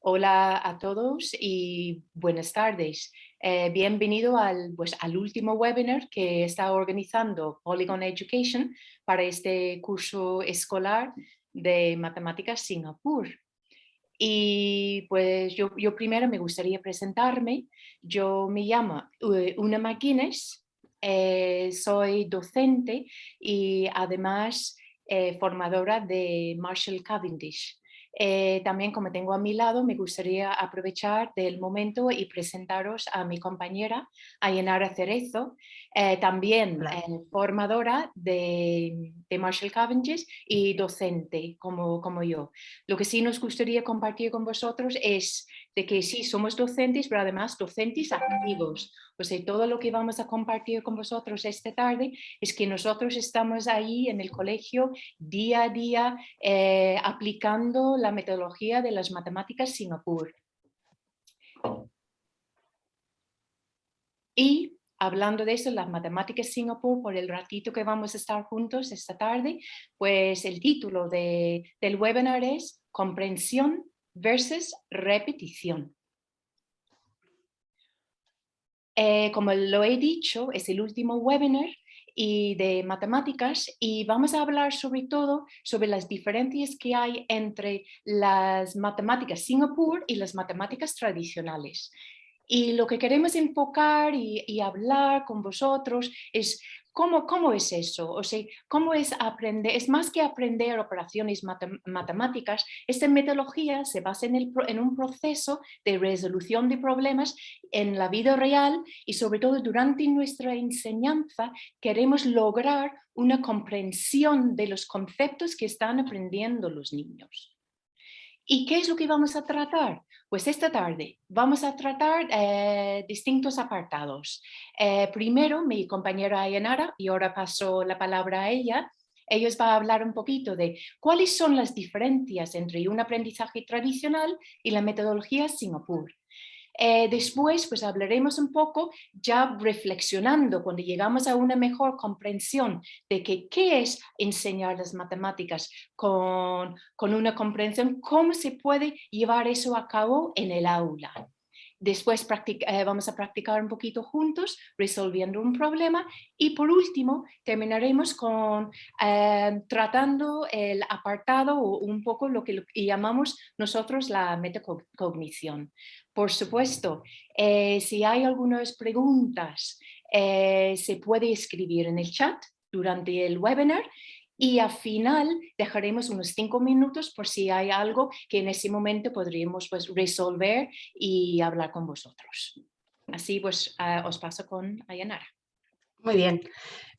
Hola a todos y buenas tardes. Bienvenido al último webinar que está organizando Polygon Education para este curso escolar de Matemáticas Singapur. Y pues yo primero me gustaría presentarme. Yo me llamo Una McGuinness, soy docente y además formadora de Marshall Cavendish. También, como tengo a mi lado, me gustaría aprovechar del momento y presentaros a mi compañera Ayenara Cerezo, también Hola. formadora de Marshall Cavendish y docente como yo. Lo que sí nos gustaría compartir con vosotros es de que sí, somos docentes, pero además docentes activos. O sea, todo lo que vamos a compartir con vosotros esta tarde es que nosotros estamos ahí en el colegio día a día aplicando la metodología de las matemáticas Singapur. Y hablando de eso, las matemáticas Singapur, por el ratito que vamos a estar juntos esta tarde, pues el título del webinar es Comprensión versus repetición. Como lo he dicho, es el último webinar de matemáticas y vamos a hablar sobre todo sobre las diferencias que hay entre las matemáticas Singapur y las matemáticas tradicionales. Y lo que queremos enfocar y hablar con vosotros es cómo es eso, o sea, cómo es aprender, es más que aprender operaciones matemáticas, esta metodología se basa en un proceso de resolución de problemas en la vida real y sobre todo durante nuestra enseñanza queremos lograr una comprensión de los conceptos que están aprendiendo los niños. ¿Y qué es lo que vamos a tratar? Pues esta tarde vamos a tratar distintos apartados. Primero, mi compañera Ayenara, y ahora paso la palabra a ella, ellos va a hablar un poquito de cuáles son las diferencias entre un aprendizaje tradicional y la metodología Singapur. Después, pues hablaremos un poco ya reflexionando cuando llegamos a una mejor comprensión de qué es enseñar las matemáticas con una comprensión, cómo se puede llevar eso a cabo en el aula. Después vamos a practicar un poquito juntos, resolviendo un problema. Y por último, terminaremos tratando el apartado o un poco lo que llamamos nosotros la metacognición. Por supuesto, si hay algunas preguntas, se puede escribir en el chat durante el webinar. Y al final dejaremos unos 5 minutos por si hay algo que en ese momento podríamos resolver y hablar con vosotros. Así pues os paso con Ayenara. Muy bien,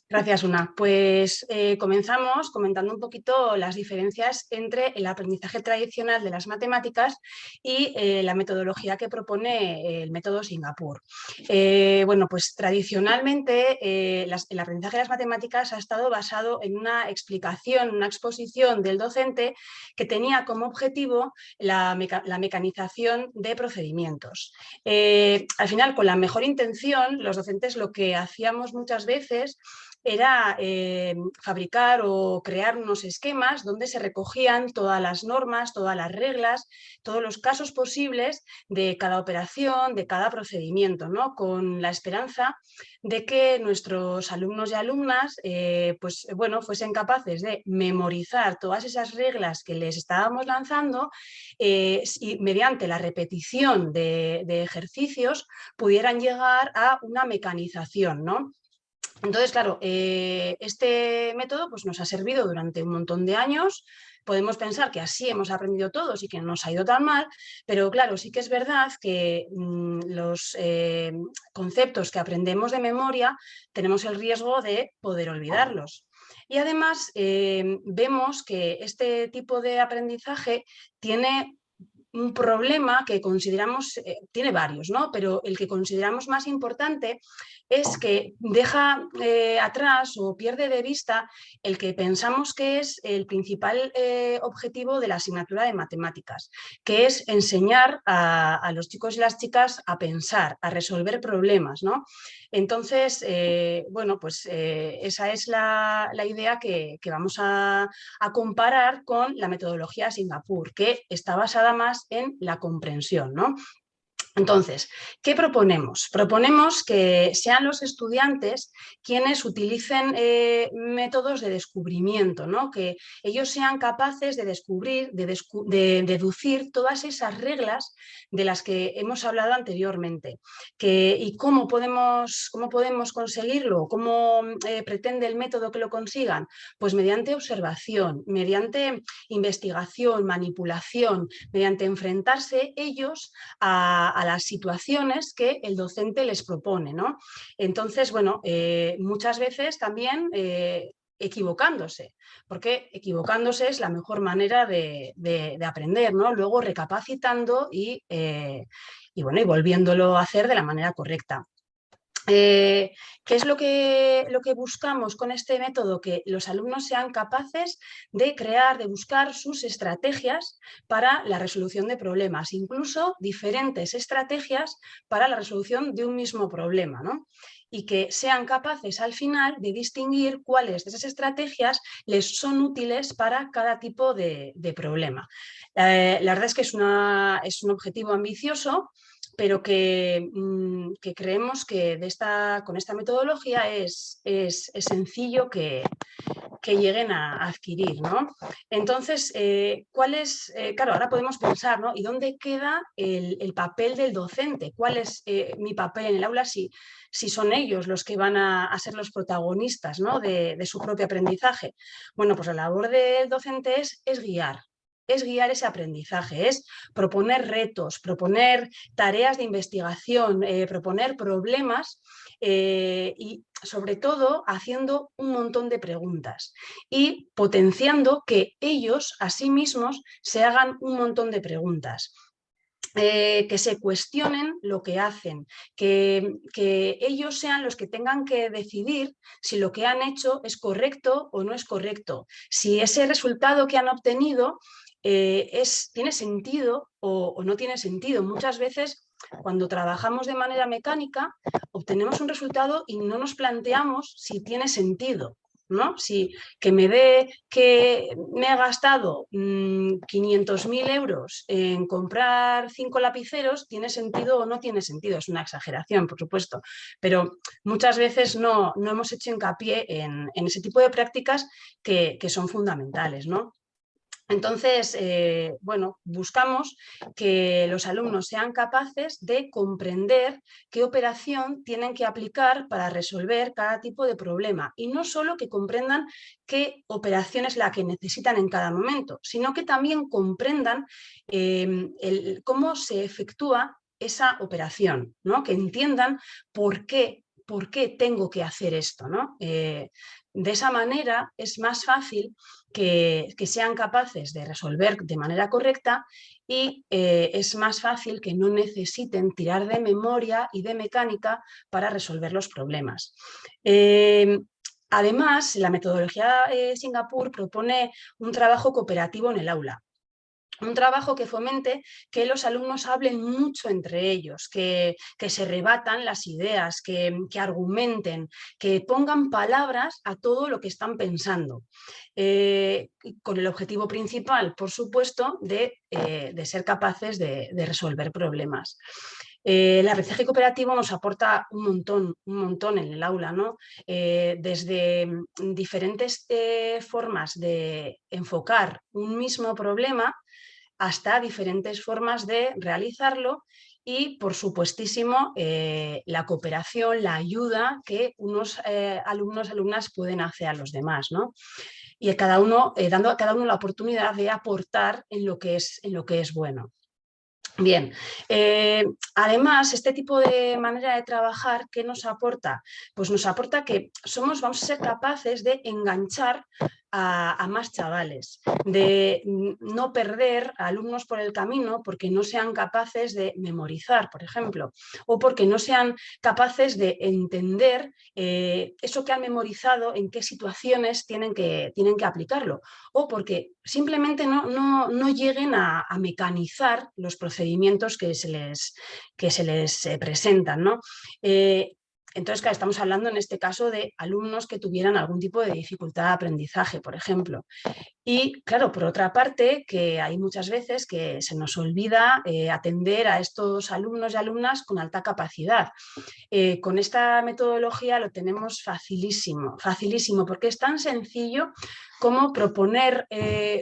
gracias Una. Pues comenzamos comentando un poquito las diferencias entre el aprendizaje tradicional de las matemáticas y la metodología que propone el método Singapur. Bueno, pues tradicionalmente el aprendizaje de las matemáticas ha estado basado en una explicación, una exposición del docente que tenía como objetivo la mecanización de procedimientos. Al final, con la mejor intención, los docentes lo que hacíamos muchas veces era fabricar o crear unos esquemas donde se recogían todas las normas, todas las reglas, todos los casos posibles de cada operación, de cada procedimiento, ¿no? Con la esperanza de que nuestros alumnos y alumnas pues, bueno, fuesen capaces de memorizar todas esas reglas que les estábamos lanzando y mediante la repetición de ejercicios pudieran llegar a una mecanización, ¿no? Entonces, claro, este método pues, nos ha servido durante un montón de años. Podemos pensar que así hemos aprendido todos y que no nos ha ido tan mal, pero claro, sí que es verdad que los conceptos que aprendemos de memoria tenemos el riesgo de poder olvidarlos. Y además vemos que este tipo de aprendizaje tiene un problema que consideramos, tiene varios, ¿no? Pero el que consideramos más importante es que deja atrás o pierde de vista el que pensamos que es el principal objetivo de la asignatura de matemáticas, que es enseñar a los chicos y las chicas a pensar, a resolver problemas, ¿no? Entonces, bueno, pues esa es la idea que vamos a comparar con la metodología Singapur, que está basada más en la comprensión, ¿no? Entonces, ¿qué proponemos? Proponemos que sean los estudiantes quienes utilicen métodos de descubrimiento, ¿no? Que ellos sean capaces de descubrir, de deducir todas esas reglas de las que hemos hablado anteriormente. ¿Y cómo podemos conseguirlo? ¿Cómo pretende el método que lo consigan? Pues mediante observación, mediante investigación, manipulación, mediante enfrentarse ellos a las situaciones que el docente les propone, ¿no? Entonces, bueno, muchas veces también equivocándose, porque equivocándose es la mejor manera de aprender, ¿no? Luego recapacitando bueno, y volviéndolo a hacer de la manera correcta. ¿Qué es lo que buscamos con este método? Que los alumnos sean capaces de crear, de buscar sus estrategias para la resolución de problemas, incluso diferentes estrategias para la resolución de un mismo problema, ¿no? Y que sean capaces al final de distinguir cuáles de esas estrategias les son útiles para cada tipo de problema. La verdad es que es un objetivo ambicioso, pero que creemos que con esta metodología es sencillo que lleguen a adquirir, ¿no? Entonces, claro, ahora podemos pensar, ¿no? ¿Y dónde queda el papel del docente? ¿Cuál es mi papel en el aula si son ellos los que van a ser los protagonistas, ¿no? de su propio aprendizaje? Bueno, pues la labor del docente es guiar. Es guiar ese aprendizaje, es proponer retos, proponer tareas de investigación, proponer problemas y sobre todo haciendo un montón de preguntas y potenciando que ellos a sí mismos se hagan un montón de preguntas. Que se cuestionen lo que hacen, que ellos sean los que tengan que decidir si lo que han hecho es correcto o no es correcto, si ese resultado que han obtenido tiene sentido o no tiene sentido. Muchas veces cuando trabajamos de manera mecánica obtenemos un resultado y no nos planteamos si tiene sentido, ¿no? Si que me he gastado 500.000 euros en comprar 5 lapiceros, ¿tiene sentido o no tiene sentido? Es una exageración, por supuesto, pero muchas veces no hemos hecho hincapié en ese tipo de prácticas que son fundamentales, ¿no? Entonces, bueno, buscamos que los alumnos sean capaces de comprender qué operación tienen que aplicar para resolver cada tipo de problema y no solo que comprendan qué operación es la que necesitan en cada momento, sino que también comprendan cómo se efectúa esa operación, ¿no? Que entiendan por qué tengo que hacer esto, ¿no? De esa manera es más fácil que sean capaces de resolver de manera correcta y es más fácil que no necesiten tirar de memoria y de mecánica para resolver los problemas. Además, la metodología Singapur propone un trabajo cooperativo en el aula. Un trabajo que fomente que los alumnos hablen mucho entre ellos, que se rebatan las ideas, que argumenten, que pongan palabras a todo lo que están pensando, con el objetivo principal, por supuesto, de ser capaces de resolver problemas. El aprendizaje cooperativo nos aporta un montón en el aula, ¿no? Desde diferentes formas de enfocar un mismo problema hasta diferentes formas de realizarlo y, por supuestísimo, la cooperación, la ayuda que unos alumnas pueden hacer a los demás, ¿no? Y dando a cada uno la oportunidad de aportar en lo que es bueno. Bien, además, este tipo de manera de trabajar, ¿qué nos aporta? Pues nos aporta que vamos a ser capaces de enganchar a más chavales, de no perder a alumnos por el camino porque no sean capaces de memorizar, por ejemplo, o porque no sean capaces de entender eso que han memorizado, en qué situaciones tienen que aplicarlo, o porque simplemente no lleguen a mecanizar los procedimientos que se les presentan, ¿no? Entonces, claro, estamos hablando en este caso de alumnos que tuvieran algún tipo de dificultad de aprendizaje, por ejemplo. Y claro, por otra parte, que hay muchas veces que se nos olvida atender a estos alumnos y alumnas con alta capacidad. Con esta metodología lo tenemos facilísimo, facilísimo, porque es tan sencillo como proponer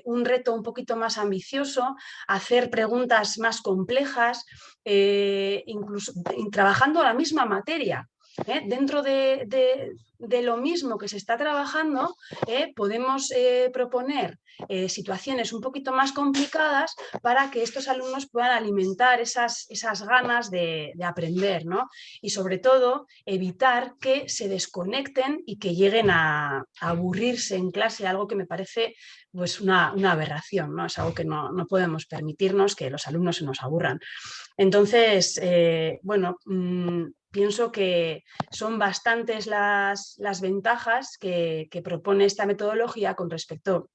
un reto un poquito más ambicioso, hacer preguntas más complejas, incluso trabajando la misma materia. Dentro de lo mismo que se está trabajando, podemos proponer situaciones un poquito más complicadas para que estos alumnos puedan alimentar esas ganas de aprender, ¿no? Y sobre todo evitar que se desconecten y que lleguen a aburrirse en clase, algo que me parece pues una aberración, ¿no? Es algo que no podemos permitirnos, que los alumnos se nos aburran. Entonces, bueno, pienso que son bastantes las ventajas que propone esta metodología con respecto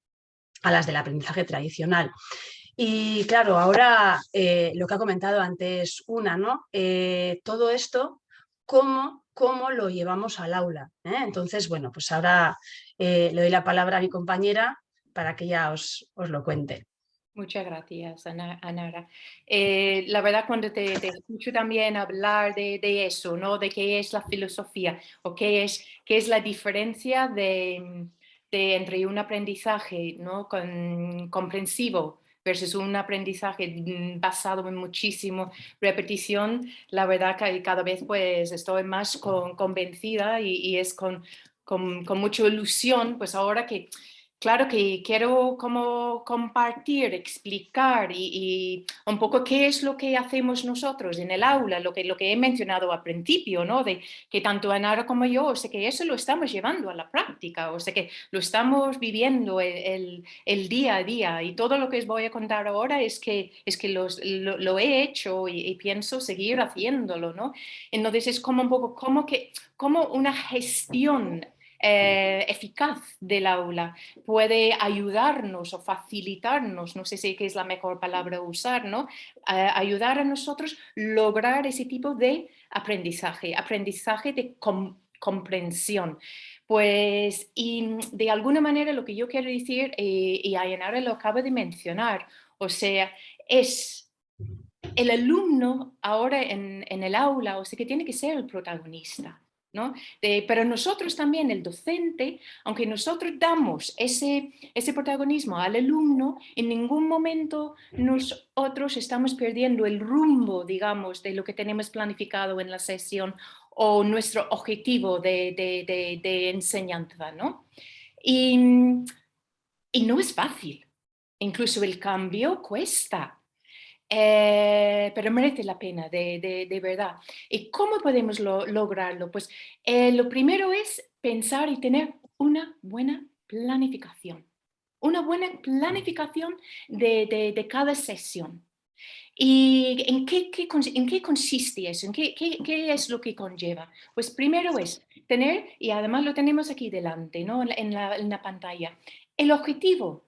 a las del aprendizaje tradicional. Y claro, ahora lo que ha comentado antes Una, ¿no? Todo esto, ¿cómo lo llevamos al aula? Entonces, bueno, pues ahora le doy la palabra a mi compañera para que ella os lo cuente. Muchas gracias, Anara. La verdad, cuando te escucho también hablar de eso, ¿no? De qué es la filosofía o qué es la diferencia entre un aprendizaje, ¿no? Comprensivo versus un aprendizaje basado en muchísimo repetición, la verdad que cada vez pues estoy más convencida y es con mucha ilusión, pues ahora que claro que quiero como compartir, explicar y un poco qué es lo que hacemos nosotros en el aula, lo que he mencionado al principio, ¿no? De que tanto Anara como yo, o sea que eso lo estamos llevando a la práctica, o sea que lo estamos viviendo el día a día y todo lo que os voy a contar ahora es que lo he hecho y pienso seguir haciéndolo, ¿no? Entonces es como un poco como una gestión eficaz del aula puede ayudarnos o facilitarnos, no sé si es la mejor palabra a usar, ¿no? Ayudar a nosotros lograr ese tipo de aprendizaje de comprensión. Pues, y de alguna manera lo que yo quiero decir, y Ayanara lo acaba de mencionar, o sea, es el alumno ahora en el aula, o sea, que tiene que ser el protagonista. ¿No? Pero nosotros también, el docente, aunque nosotros damos ese protagonismo al alumno, en ningún momento nosotros estamos perdiendo el rumbo, digamos, de lo que tenemos planificado en la sesión o nuestro objetivo de enseñanza, ¿no? Y, y no es fácil. Incluso el cambio cuesta. Pero merece la pena, de verdad. ¿Y cómo podemos lograrlo? Pues lo primero es pensar y tener una buena planificación. Una buena planificación de cada sesión. ¿Y en qué consiste eso? ¿Qué es lo que conlleva? Pues primero es tener, y además lo tenemos aquí delante, ¿no? En la pantalla, el objetivo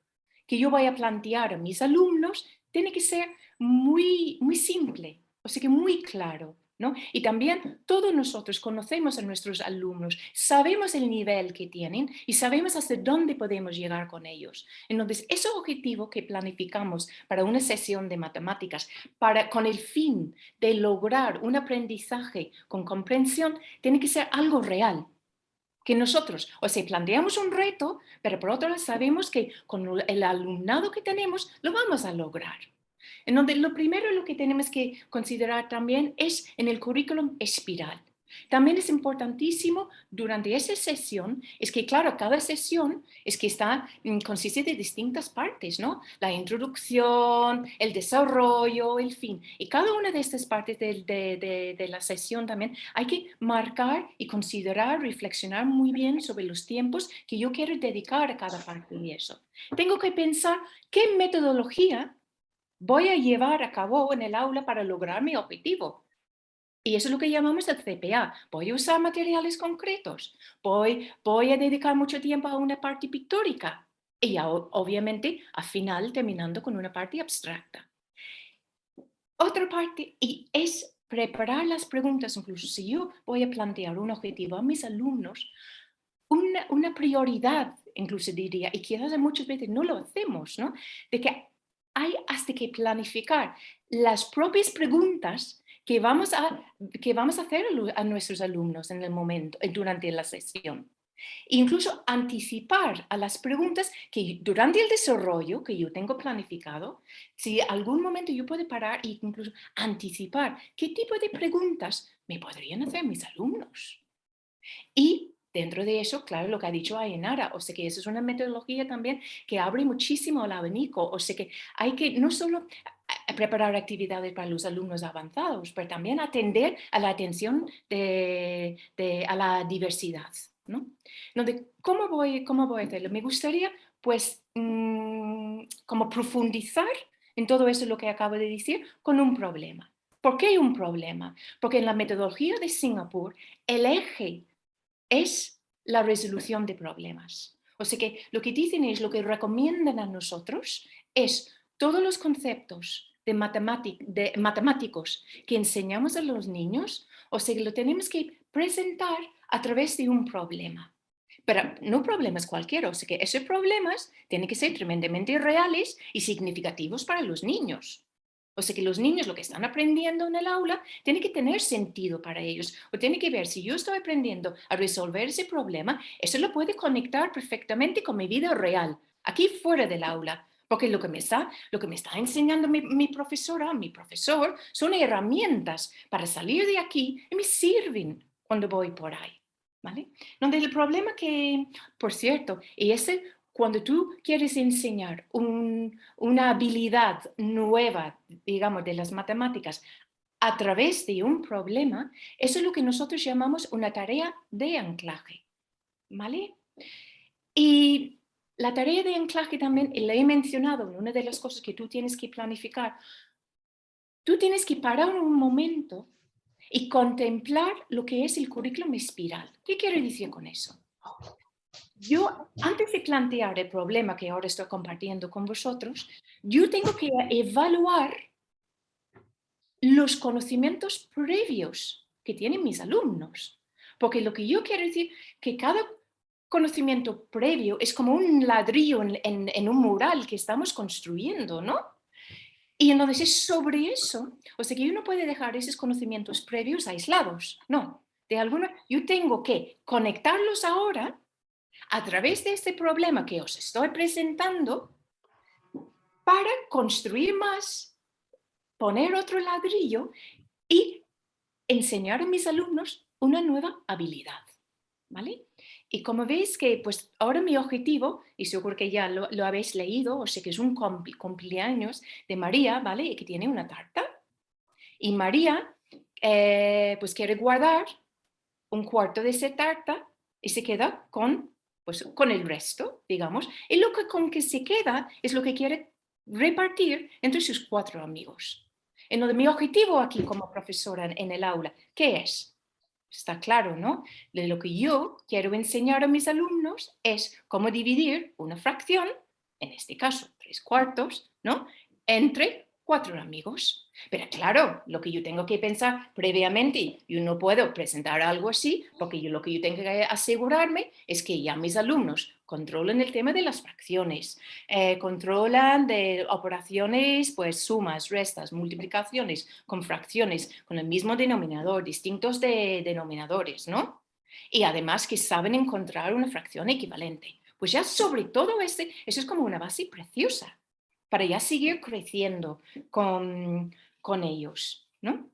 que yo voy a plantear a mis alumnos tiene que ser muy simple, o sea que muy claro. ¿No? Y también todos nosotros conocemos a nuestros alumnos, sabemos el nivel que tienen y sabemos hasta dónde podemos llegar con ellos. Entonces, ese objetivo que planificamos para una sesión de matemáticas, con el fin de lograr un aprendizaje con comprensión, tiene que ser algo real. Que nosotros, o sea, planteamos un reto, pero por otro lado sabemos que con el alumnado que tenemos lo vamos a lograr. En donde lo primero lo que tenemos que considerar también es en el currículum espiral. También es importantísimo durante esa sesión, es que claro, cada sesión es que consiste de distintas partes, ¿no? La introducción, el desarrollo, el fin. Y cada una de estas partes de la sesión también hay que marcar y considerar, reflexionar muy bien sobre los tiempos que yo quiero dedicar a cada parte de eso. Tengo que pensar qué metodología voy a llevar a cabo en el aula para lograr mi objetivo. Y eso es lo que llamamos el CPA. Voy a usar materiales concretos. Voy a dedicar mucho tiempo a una parte pictórica. Y ya, obviamente, al final terminando con una parte abstracta. Otra parte, y es preparar las preguntas, incluso si yo voy a plantear un objetivo a mis alumnos, una prioridad, incluso diría, y quizás muchas veces no lo hacemos, ¿no? De que hay hasta que planificar las propias preguntas que vamos a hacer a nuestros alumnos en el momento, durante la sesión. Incluso anticipar a las preguntas que durante el desarrollo que yo tengo planificado, si algún momento yo puedo parar e incluso anticipar qué tipo de preguntas me podrían hacer mis alumnos. Y dentro de eso, claro, lo que ha dicho Ainara, o sea que eso es una metodología también que abre muchísimo el abanico, o sea que hay que no solo preparar actividades para los alumnos avanzados, pero también atender a la atención a la diversidad, ¿no? ¿Cómo voy a hacerlo? Me gustaría, pues, como profundizar en todo eso lo que acabo de decir con un problema. ¿Por qué un problema? Porque en la metodología de Singapur, el eje es la resolución de problemas. O sea que lo que dicen es, lo que recomiendan a nosotros es todos los conceptos de matemáticos que enseñamos a los niños, o sea que lo tenemos que presentar a través de un problema. Pero no problemas cualquiera, o sea que esos problemas tienen que ser tremendamente reales y significativos para los niños. O sea que los niños lo que están aprendiendo en el aula tiene que tener sentido para ellos. O tiene que ver, si yo estoy aprendiendo a resolver ese problema, eso lo puede conectar perfectamente con mi vida real, aquí fuera del aula. Porque lo que me está enseñando mi profesora, mi profesor, son herramientas para salir de aquí y me sirven cuando voy por ahí. ¿Vale? Donde el problema que, por cierto, y ese cuando tú quieres enseñar una habilidad nueva, digamos, de las matemáticas a través de un problema, eso es lo que nosotros llamamos una tarea de anclaje, ¿vale? Y la tarea de anclaje también, y la he mencionado en una de las cosas que tú tienes que planificar, tú tienes que parar un momento y contemplar lo que es el currículum espiral. ¿Qué quiero decir con eso? Yo, antes de plantear el problema que ahora estoy compartiendo con vosotros, yo tengo que evaluar los conocimientos previos que tienen mis alumnos. Porque lo que yo quiero decir que cada conocimiento previo es como un ladrillo en un mural que estamos construyendo, ¿no? Y entonces es sobre eso, o sea que yo no puedo dejar esos conocimientos previos aislados, no. Yo tengo que conectarlos ahora a través de este problema que os estoy presentando para construir más, poner otro ladrillo y enseñar a mis alumnos una nueva habilidad, ¿vale? Y como veis que pues ahora mi objetivo, y seguro que ya lo habéis leído, o sea que es un cumpleaños de María, ¿vale? Y que tiene una tarta. Y María pues quiere guardar un cuarto de esa tarta y se queda pues, con el resto, digamos. Y con que se queda es lo que quiere repartir entre sus 4 amigos. Entonces, mi objetivo aquí como profesora en el aula, ¿qué es? Está claro, ¿no? De lo que yo quiero enseñar a mis alumnos es cómo dividir una fracción, en este caso 3/4, ¿no? Entre 4 amigos. Pero claro, lo que yo tengo que pensar previamente, yo no puedo presentar algo así, porque lo que yo tengo que asegurarme es que ya mis alumnos controlan el tema de las fracciones, controlan de operaciones, pues sumas, restas, multiplicaciones con fracciones, con el mismo denominador, distintos denominadores, ¿no? Y además que saben encontrar una fracción equivalente. Pues ya sobre todo eso es como una base preciosa para ya seguir creciendo con ellos, ¿no?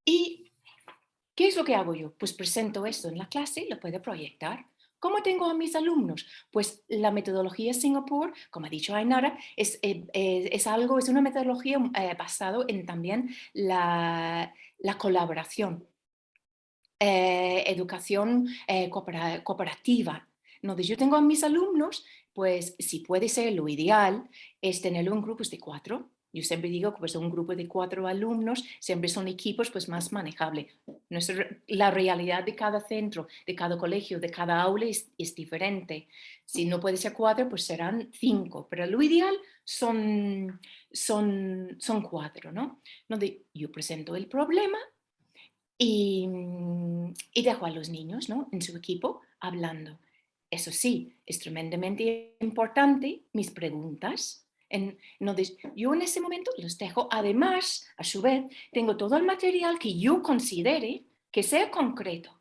¿Y qué es lo que hago yo? Pues presento esto en la clase, lo puedo proyectar. ¿Cómo tengo a mis alumnos? Pues la metodología Singapur, como ha dicho Ainara, es una metodología basada en también la colaboración, educación cooperativa. Entonces yo tengo a mis alumnos, pues si puede ser lo ideal, es tenerlo en grupos de 4, Yo siempre digo que pues, un grupo de 4 alumnos siempre son equipos pues, más manejables. La realidad de cada centro, de cada colegio, de cada aula es diferente. Si no puede ser 4, pues serán 5, pero lo ideal son 4, ¿no? Donde yo presento el problema y dejo a los niños, ¿no?, en su equipo hablando. Eso sí, es tremendamente importante mis preguntas. Entonces, yo en ese momento los dejo. Además, a su vez, tengo todo el material que yo considere que sea concreto.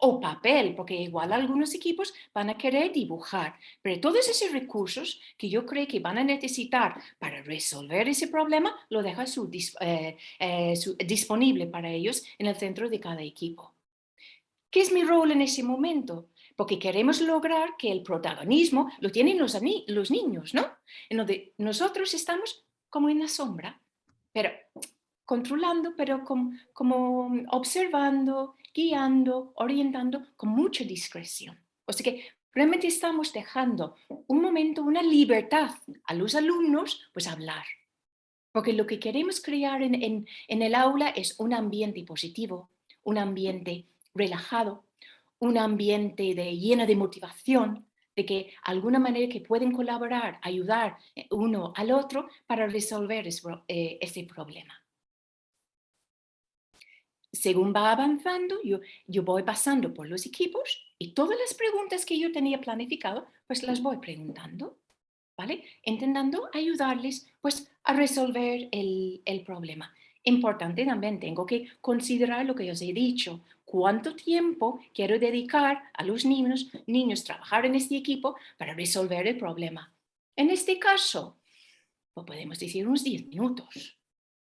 O papel, porque igual algunos equipos van a querer dibujar. Pero todos esos recursos que yo creo que van a necesitar para resolver ese problema, lo dejo disponible para ellos en el centro de cada equipo. ¿Qué es mi rol en ese momento? Porque queremos lograr que el protagonismo lo tienen los niños, ¿no? En donde nosotros estamos como en la sombra, pero controlando, pero como observando, guiando, orientando con mucha discreción. O sea que realmente estamos dejando un momento, una libertad a los alumnos, pues hablar. Porque lo que queremos crear en el aula es un ambiente positivo, un ambiente relajado, un ambiente lleno de motivación, de que alguna manera que pueden colaborar, ayudar uno al otro para resolver ese problema. Según va avanzando, yo voy pasando por los equipos y todas las preguntas que yo tenía planificado, pues las voy preguntando, ¿vale? Intentando ayudarles pues a resolver el problema. Importante también, tengo que considerar lo que os he dicho, cuánto tiempo quiero dedicar a los niños trabajar en este equipo para resolver el problema. En este caso, pues podemos decir unos 10 minutos,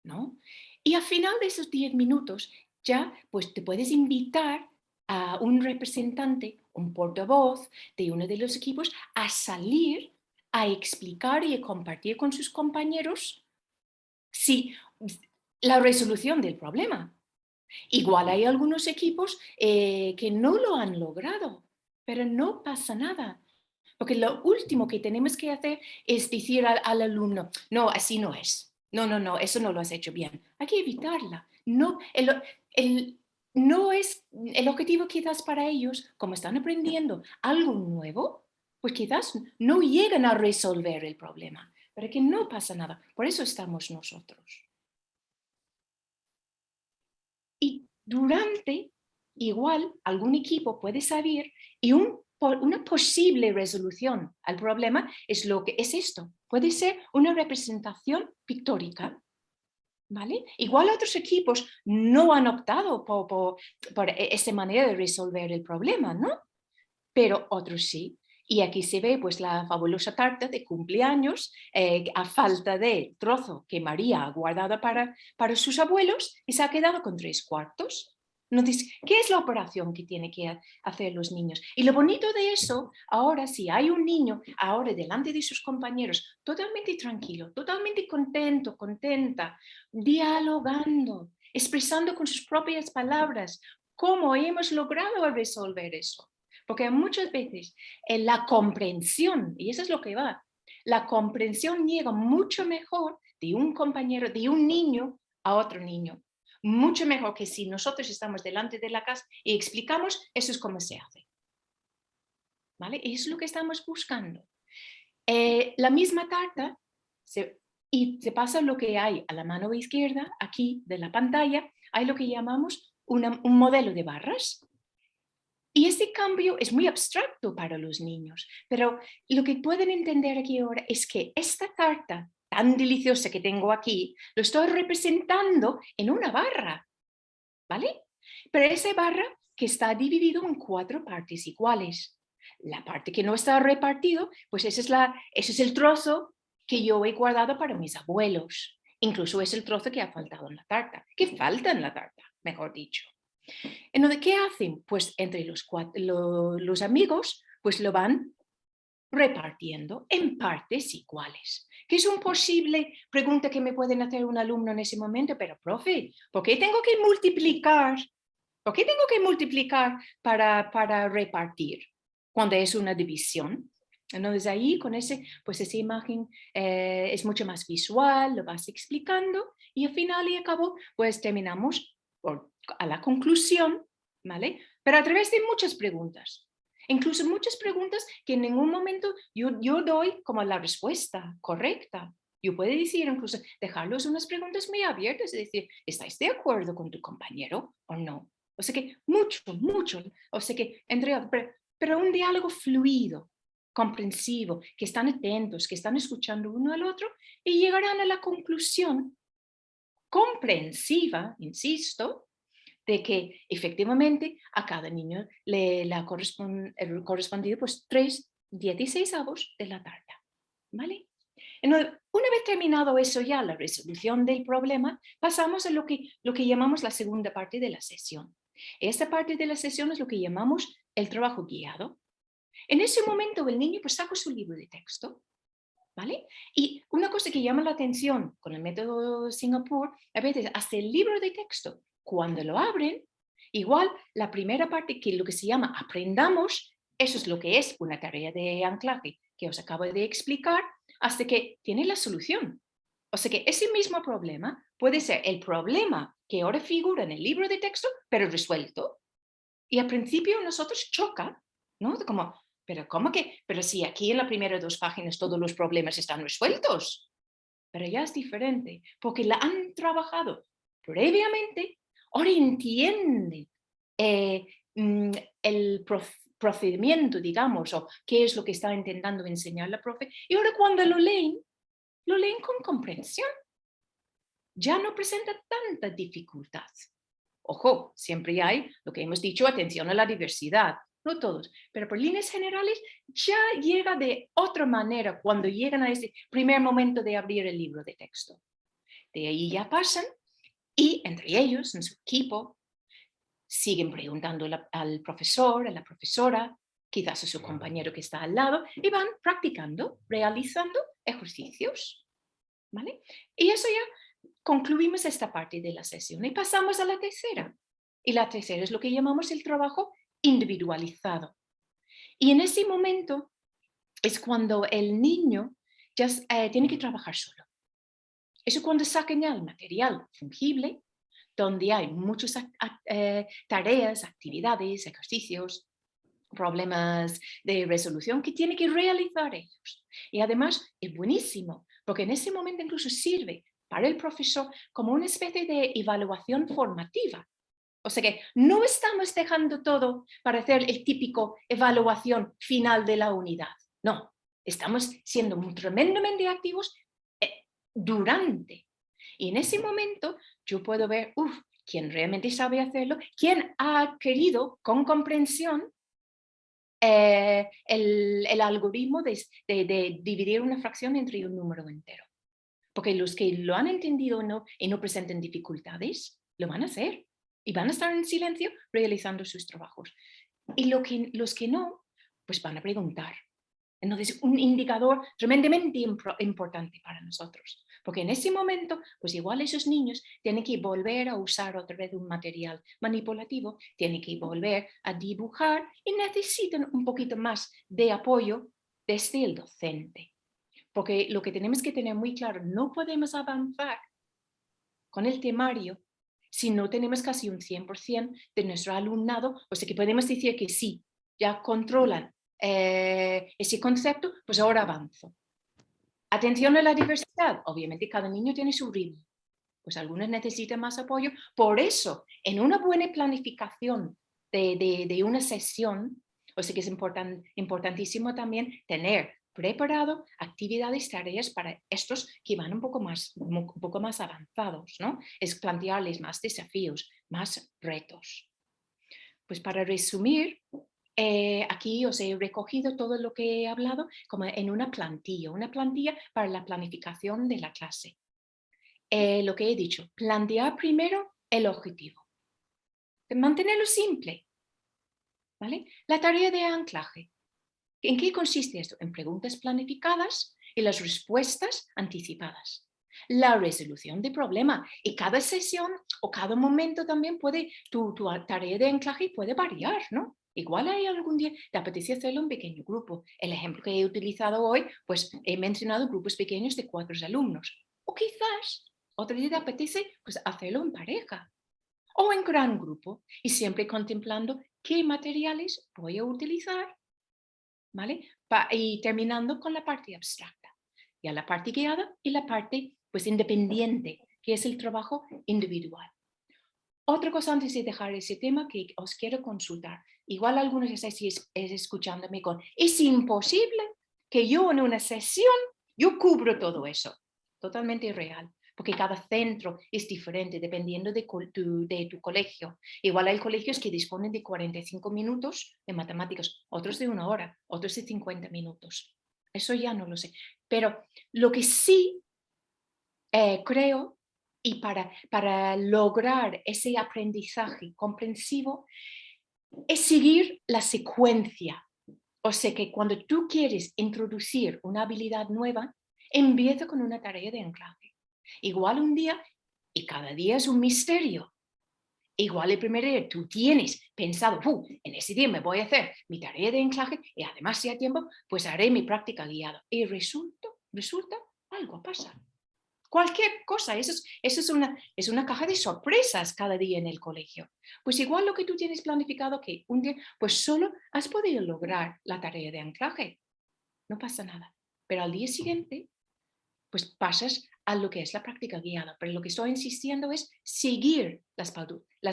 ¿no? Y al final de esos 10 minutos ya pues te puedes invitar a un representante, un portavoz de uno de los equipos a salir a explicar y a compartir con sus compañeros la resolución del problema. Igual hay algunos equipos que no lo han logrado, pero no pasa nada. Porque lo último que tenemos que hacer es decir al alumno, no, así no es. No, eso no lo has hecho bien. Hay que evitarla. No, no es el objetivo quizás para ellos, como están aprendiendo algo nuevo, pues quizás no llegan a resolver el problema, pero que no pasa nada. Por eso estamos nosotros. Y durante, igual, algún equipo puede salir y una posible resolución al problema es lo que es esto. Puede ser una representación pictórica, ¿vale? Igual otros equipos no han optado por esa manera de resolver el problema, ¿no? Pero otros sí. Y aquí se ve pues la fabulosa tarta de cumpleaños a falta de trozo que María ha guardado para sus abuelos y se ha quedado con 3/4. Entonces, ¿qué es la operación que tienen que hacer los niños? Y lo bonito de eso, ahora si hay un niño ahora delante de sus compañeros totalmente tranquilo, totalmente contento, contenta, dialogando, expresando con sus propias palabras cómo hemos logrado resolver eso. Porque muchas veces la comprensión, y eso es lo que va, la comprensión llega mucho mejor de un compañero, de un niño a otro niño. Mucho mejor que si nosotros estamos delante de la casa y explicamos, eso es como se hace. ¿Vale? Eso es lo que estamos buscando. La misma tarta, y se pasa lo que hay a la mano izquierda, aquí de la pantalla, hay lo que llamamos un modelo de barras. Y ese cambio es muy abstracto para los niños, pero lo que pueden entender aquí ahora es que esta tarta tan deliciosa que tengo aquí, lo estoy representando en una barra, ¿vale? Pero esa barra que está dividido en 4 partes iguales. La parte que no está repartido, pues ese es el trozo que yo he guardado para mis abuelos. Incluso es el trozo que ha faltado en la tarta, que falta en la tarta, mejor dicho. Entonces, ¿qué hacen? Pues entre los amigos, pues lo van repartiendo en partes iguales. Que es una posible pregunta que me pueden hacer un alumno en ese momento, pero profe, ¿por qué tengo que multiplicar? ¿Por qué tengo que multiplicar para repartir cuando es una división? Entonces ahí con pues esa imagen es mucho más visual, lo vas explicando y al final y al cabo pues terminamos a la conclusión, ¿vale? Pero a través de muchas preguntas. Incluso muchas preguntas que en ningún momento yo doy como la respuesta correcta. Yo puedo decir, incluso dejarlos unas preguntas muy abiertas, es decir, ¿estáis de acuerdo con tu compañero o no? O sea que mucho, o sea que pero un diálogo fluido, comprensivo, que están atentos, que están escuchando uno al otro y llegarán a la conclusión comprensiva, insisto, de que efectivamente a cada niño le ha correspondido pues 3/16 de la tarea, ¿vale? Entonces, una vez terminado eso ya, la resolución del problema, pasamos a lo que llamamos la segunda parte de la sesión. Esta parte de la sesión es lo que llamamos el trabajo guiado. En ese momento el niño pues saca su libro de texto, ¿vale? Y una cosa que llama la atención con el método Singapur, a veces hasta el libro de texto, cuando lo abren, igual la primera parte que lo que se llama aprendamos, eso es lo que es una tarea de anclaje que os acabo de explicar, hasta que tiene la solución. O sea que ese mismo problema puede ser el problema que ahora figura en el libro de texto, pero resuelto. Y al principio nosotros choca, ¿no? Como, pero ¿cómo que? Pero si aquí en las primeras 2 páginas todos los problemas están resueltos. Pero ya es diferente, porque la han trabajado previamente, ahora entienden eh, mm, el procedimiento, digamos, o qué es lo que está intentando enseñar la profe, y ahora cuando lo leen con comprensión. Ya no presenta tanta dificultad. Ojo, siempre hay lo que hemos dicho, atención a la diversidad, no todos, pero por líneas generales ya llega de otra manera cuando llegan a ese primer momento de abrir el libro de texto. De ahí ya pasan y entre ellos, en su equipo, siguen preguntando al profesor, a la profesora, quizás a su compañero que está al lado, y van practicando, realizando ejercicios, ¿vale? Y eso ya concluimos esta parte de la sesión y pasamos a la tercera. Y la tercera es lo que llamamos el trabajo individualizado. Y en ese momento es cuando el niño ya tiene que trabajar solo. Eso cuando sacan ya el material fungible, donde hay muchas tareas, actividades, ejercicios, problemas de resolución que tiene que realizar ellos. Y además es buenísimo, porque en ese momento incluso sirve para el profesor como una especie de evaluación formativa. O sea que no estamos dejando todo para hacer el típico evaluación final de la unidad. No, estamos siendo tremendamente activos durante. Y en ese momento yo puedo ver, quién realmente sabe hacerlo, quién ha adquirido con comprensión el algoritmo de dividir una fracción entre un número entero. Porque los que lo han entendido y no presenten dificultades, lo van a hacer. Y van a estar en silencio realizando sus trabajos. Y los que no, pues van a preguntar. Entonces, un indicador tremendamente importante para nosotros, porque en ese momento, pues igual esos niños tienen que volver a usar otra vez un material manipulativo, tienen que volver a dibujar y necesitan un poquito más de apoyo desde el docente. Porque lo que tenemos que tener muy claro, no podemos avanzar con el temario si no tenemos casi un 100% de nuestro alumnado, o sea que podemos decir que sí, ya controlan ese concepto, pues ahora avanzo. Atención a la diversidad. Obviamente cada niño tiene su ritmo. Pues algunos necesitan más apoyo. Por eso, en una buena planificación de una sesión, o sea que es importantísimo también tener preparado actividades, tareas para estos que van un poco más avanzados, ¿no? Es plantearles más desafíos, más retos. Pues para resumir, aquí os he recogido todo lo que he hablado como en una plantilla para la planificación de la clase. Lo que he dicho, plantear primero el objetivo, mantenerlo simple, ¿vale? La tarea de anclaje, ¿en qué consiste esto? En preguntas planificadas y las respuestas anticipadas. La resolución de problema y cada sesión o cada momento también tu tarea de anclaje puede variar, ¿no? Igual hay algún día te apetece hacerlo en pequeño grupo. El ejemplo que he utilizado hoy, pues he mencionado grupos pequeños de 4 alumnos. O quizás otro día te apetece pues, hacerlo en pareja o en gran grupo y siempre contemplando qué materiales voy a utilizar, ¿vale? Y terminando con la parte abstracta, ya la parte guiada y la parte pues independiente, que es el trabajo individual. Otra cosa antes de dejar ese tema que os quiero consultar. Igual algunos estáis escuchándome con, es imposible que yo en una sesión, yo cubro todo eso. Totalmente irreal, porque cada centro es diferente dependiendo de tu colegio. Igual hay colegios que disponen de 45 minutos de matemáticas, otros de 1 hora, otros de 50 minutos. Eso ya no lo sé. Pero lo que sí creo y para lograr ese aprendizaje comprensivo es seguir la secuencia. O sea que cuando tú quieres introducir una habilidad nueva, empieza con una tarea de anclaje. Igual un día, y cada día es un misterio. Igual el primer día tú tienes pensado, en ese día me voy a hacer mi tarea de anclaje y además si hay tiempo, pues haré mi práctica guiada. Y resulta algo pasa. Cualquier cosa, es una caja de sorpresas cada día en el colegio. Pues igual lo que tú tienes planificado que un día, pues solo has podido lograr la tarea de anclaje. No pasa nada. Pero al día siguiente, pues pasas a lo que es la práctica guiada. Pero lo que estoy insistiendo es seguir las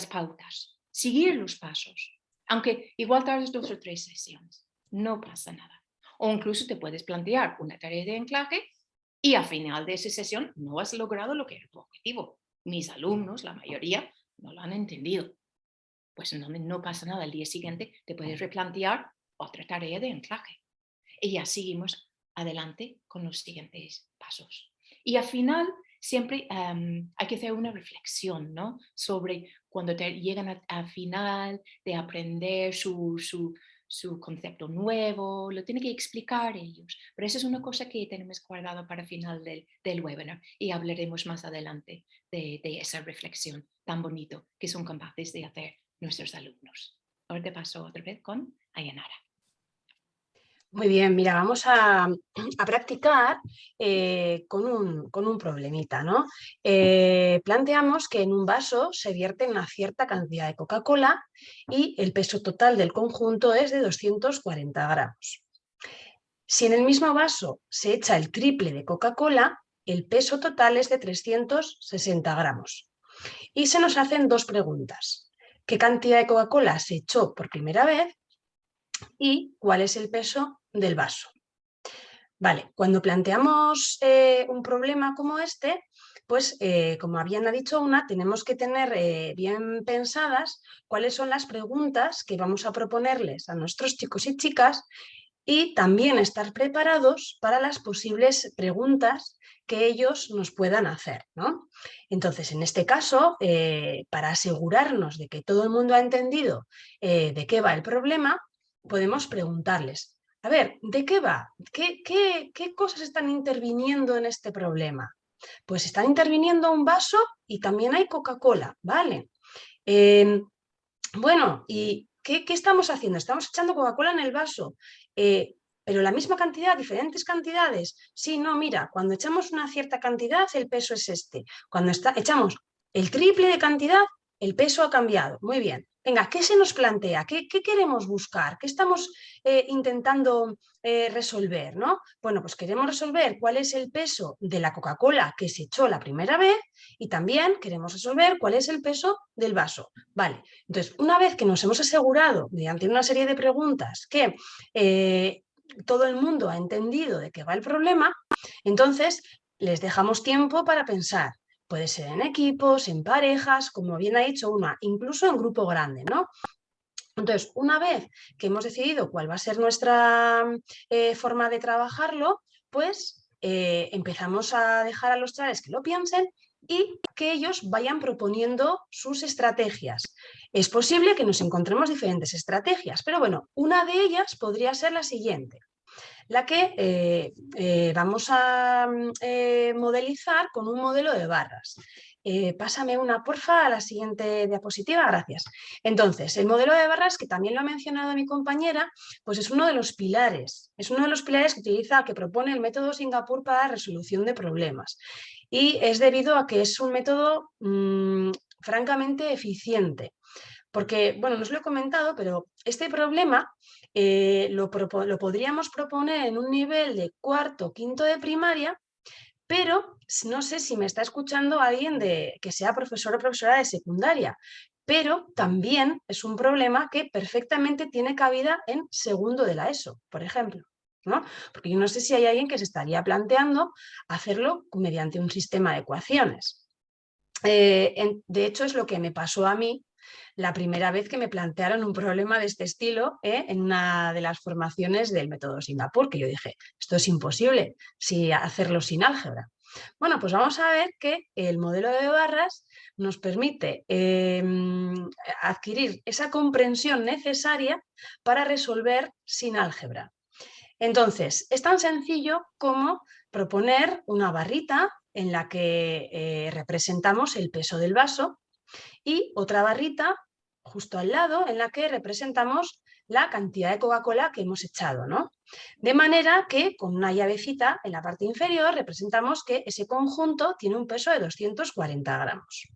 pautas, seguir los pasos. Aunque igual tardes 2 o 3 sesiones, no pasa nada. O incluso te puedes plantear una tarea de anclaje y al final de esa sesión no has logrado lo que era tu objetivo. Mis alumnos, la mayoría, no lo han entendido. Pues no pasa nada. Al día siguiente te puedes replantear otra tarea de anclaje. Y ya seguimos adelante con los siguientes pasos. Y al final siempre hay que hacer una reflexión, ¿no? Sobre cuando llegan al final de aprender su concepto nuevo, lo tienen que explicar ellos. Pero eso es una cosa que tenemos guardado para el final del webinar y hablaremos más adelante de esa reflexión tan bonito que son capaces de hacer nuestros alumnos. Ahora te paso otra vez con Ayanara. Muy bien, mira, vamos a practicar con un problemita, ¿no? Planteamos que en un vaso se vierte una cierta cantidad de Coca-Cola y el peso total del conjunto es de 240 gramos. Si en el mismo vaso se echa el triple de Coca-Cola, el peso total es de 360 gramos. Y se nos hacen dos preguntas. ¿Qué cantidad de Coca-Cola se echó por primera vez? ¿Y cuál es el peso del vaso? Vale, cuando planteamos un problema como este, pues como habían dicho una, tenemos que tener bien pensadas cuáles son las preguntas que vamos a proponerles a nuestros chicos y chicas y también estar preparados para las posibles preguntas que ellos nos puedan hacer, ¿no? Entonces, en este caso, para asegurarnos de que todo el mundo ha entendido de qué va el problema, podemos preguntarles, a ver, ¿de qué va? ¿Qué cosas están interviniendo en este problema? Pues están interviniendo un vaso y también hay Coca-Cola, ¿vale? Bueno, ¿y qué estamos haciendo? Estamos echando Coca-Cola en el vaso, pero la misma cantidad, diferentes cantidades. Sí, no, mira, cuando echamos una cierta cantidad, el peso es este. Cuando echamos el triple de cantidad, el peso ha cambiado. Muy bien. Venga, ¿qué se nos plantea? ¿Qué queremos buscar? ¿Qué estamos intentando resolver? ¿No? Bueno, pues queremos resolver cuál es el peso de la Coca-Cola que se echó la primera vez y también queremos resolver cuál es el peso del vaso. Vale, entonces, una vez que nos hemos asegurado, mediante una serie de preguntas, que todo el mundo ha entendido de qué va el problema, entonces les dejamos tiempo para pensar. Puede ser en equipos, en parejas, como bien ha dicho una, incluso en grupo grande, ¿no? Entonces, una vez que hemos decidido cuál va a ser nuestra forma de trabajarlo, pues empezamos a dejar a los chavales que lo piensen y que ellos vayan proponiendo sus estrategias. Es posible que nos encontremos diferentes estrategias, pero bueno, una de ellas podría ser la siguiente, la que vamos a modelizar con un modelo de barras. Pásame una, porfa, a la siguiente diapositiva, gracias. Entonces, el modelo de barras, que también lo ha mencionado mi compañera, pues es uno de los pilares. Es uno de los pilares que propone el método Singapur para la resolución de problemas. Y es debido a que es un método francamente eficiente. Porque, bueno, no os lo he comentado, pero este problema lo podríamos proponer en un nivel de cuarto o quinto de primaria, pero no sé si me está escuchando alguien que sea profesor o profesora de secundaria, pero también es un problema que perfectamente tiene cabida en segundo de la ESO, por ejemplo, ¿no? Porque yo no sé si hay alguien que se estaría planteando hacerlo mediante un sistema de ecuaciones. De hecho, es lo que me pasó a mí la primera vez que me plantearon un problema de este estilo en una de las formaciones del método Singapur, que yo dije, esto es imposible hacerlo sin álgebra. Bueno, pues vamos a ver que el modelo de barras nos permite adquirir esa comprensión necesaria para resolver sin álgebra. Entonces, es tan sencillo como proponer una barrita en la que representamos el peso del vaso y otra barrita justo al lado en la que representamos la cantidad de Coca-Cola que hemos echado, ¿no? De manera que con una llavecita en la parte inferior representamos que ese conjunto tiene un peso de 240 gramos.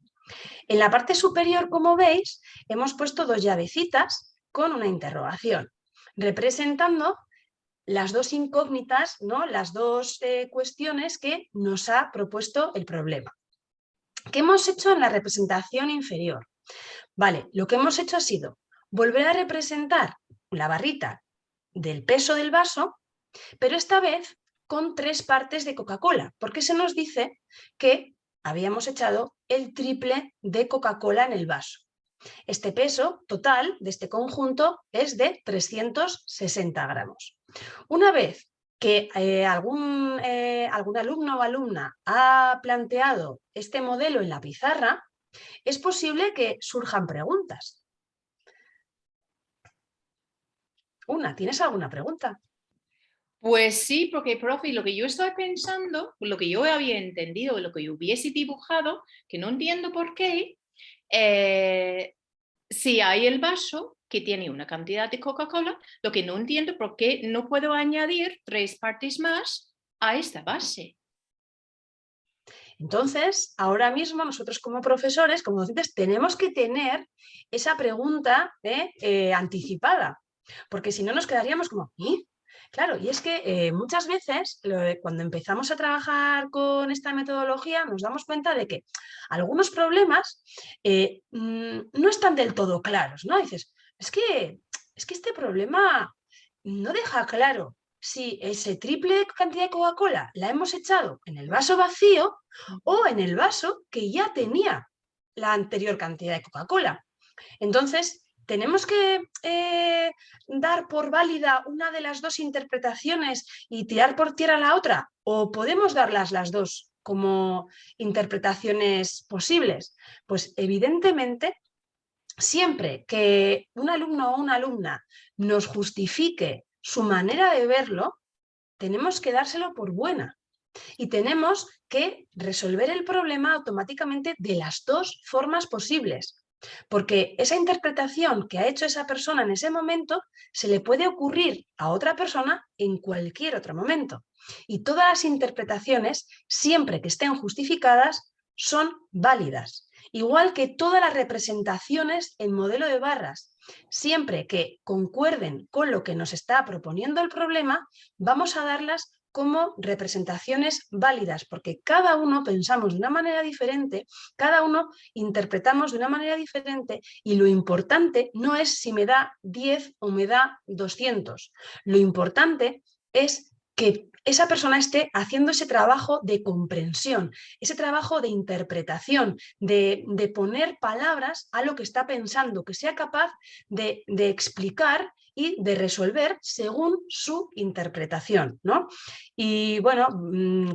En la parte superior, como veis, hemos puesto dos llavecitas con una interrogación, representando las dos incógnitas, ¿no? Las dos cuestiones que nos ha propuesto el problema. ¿Qué hemos hecho en la representación inferior? Vale, lo que hemos hecho ha sido volver a representar la barrita del peso del vaso, pero esta vez con 3 partes de Coca-Cola, porque se nos dice que habíamos echado el triple de Coca-Cola en el vaso. Este peso total de este conjunto es de 360 gramos. Una vez que algún alumno o alumna ha planteado este modelo en la pizarra, es posible que surjan preguntas. ¿Tienes alguna pregunta? Pues sí, porque, profe, lo que yo estoy pensando, lo que yo había entendido, lo que yo hubiese dibujado, que no entiendo por qué, si hay el vaso que tiene una cantidad de Coca-Cola, lo que no entiendo por qué no puedo añadir 3 partes más a esta base. Entonces, ahora mismo nosotros como profesores, como docentes, tenemos que tener esa pregunta anticipada, porque si no nos quedaríamos como, ¿y? Claro, y es que muchas veces cuando empezamos a trabajar con esta metodología nos damos cuenta de que algunos problemas no están del todo claros, ¿no? Dices, es que este problema no deja claro si ese triple cantidad de Coca-Cola la hemos echado en el vaso vacío o en el vaso que ya tenía la anterior cantidad de Coca-Cola. Entonces, tenemos que dar por válida una de las dos interpretaciones y tirar por tierra la otra, o podemos darlas las dos como interpretaciones posibles. Pues evidentemente, siempre que un alumno o una alumna nos justifique su manera de verlo, tenemos que dárselo por buena. Y tenemos que resolver el problema automáticamente de las dos formas posibles. Porque esa interpretación que ha hecho esa persona en ese momento se le puede ocurrir a otra persona en cualquier otro momento. Y todas las interpretaciones, siempre que estén justificadas, son válidas. Igual que todas las representaciones en modelo de barras, siempre que concuerden con lo que nos está proponiendo el problema, vamos a darlas como representaciones válidas, porque cada uno pensamos de una manera diferente, cada uno interpretamos de una manera diferente y lo importante no es si me da 10 o me da 200. Lo importante es que esa persona esté haciendo ese trabajo de comprensión, ese trabajo de interpretación, de poner palabras a lo que está pensando, que sea capaz de explicar y de resolver según su interpretación, ¿no? Y bueno,